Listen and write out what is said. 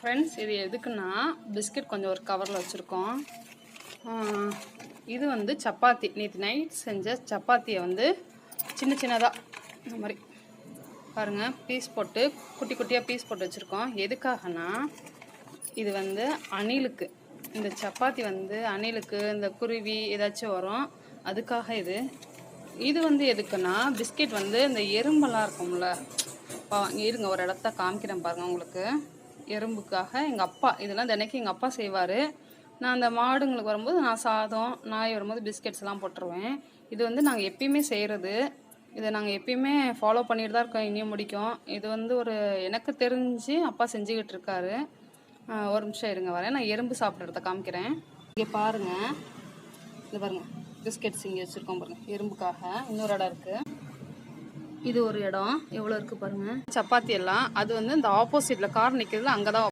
Friends, இது எதுக்குன்னா biscuit கொஞ்சம் ஒரு கவரில் வச்சுருக்கோம். இது வந்து சப்பாத்தி, நேற்று நைட் செஞ்ச சப்பாத்தியை வந்து சின்ன சின்னதாக இந்த மாதிரி பாருங்கள் பீஸ் போட்டு குட்டி குட்டியாக பீஸ் போட்டு வச்சுருக்கோம். எதுக்காகனா இது வந்து அணிலுக்கு, இந்த சப்பாத்தி வந்து அணிலுக்கு இந்த குருவி ஏதாச்சும் வரும், அதுக்காக இது வந்து எதுக்குன்னா பிஸ்கெட் வந்து இந்த எறும்பெல்லாம் இருக்கும்ல, இருங்க ஒரு இடத்த காமிக்கிறேன் பாருங்கள் உங்களுக்கு. எறும்புக்காக எங்கள் அப்பா இதெல்லாம் தினைக்கும் எங்கள் அப்பா செய்வார். நான் அந்த மாடுங்களுக்கு வரும்போது நான் சாதம், நாய் வரும்போது பிஸ்கெட்ஸ்லாம் போட்டுருவேன். இது வந்து நாங்கள் எப்பயுமே செய்கிறது, இதை நாங்கள் எப்பயுமே ஃபாலோ பண்ணிட்டு தான் இருக்கோம், இனியும் முடிக்கும். இது வந்து ஒரு எனக்கு தெரிஞ்சு அப்பா செஞ்சுக்கிட்டு இருக்காரு. ஒரு நிமிஷம் இருங்க வரேன், நான் எறும்பு சாப்பிட்றத காமிக்கிறேன். இங்கே பாருங்கள், இது பாருங்கள் பிஸ்கெட்ஸ் இங்கே வச்சுருக்கோம் பாருங்கள், எறும்புக்காக. இன்னொரு இடம் இருக்குது, இது ஒரு இடம் எவ்வளோ இருக்குது பாருங்கள். சப்பாத்தி எல்லாம் அது வந்து இந்த ஆப்போசிட்டில் கார் நிற்கிறதுல அங்கே தான்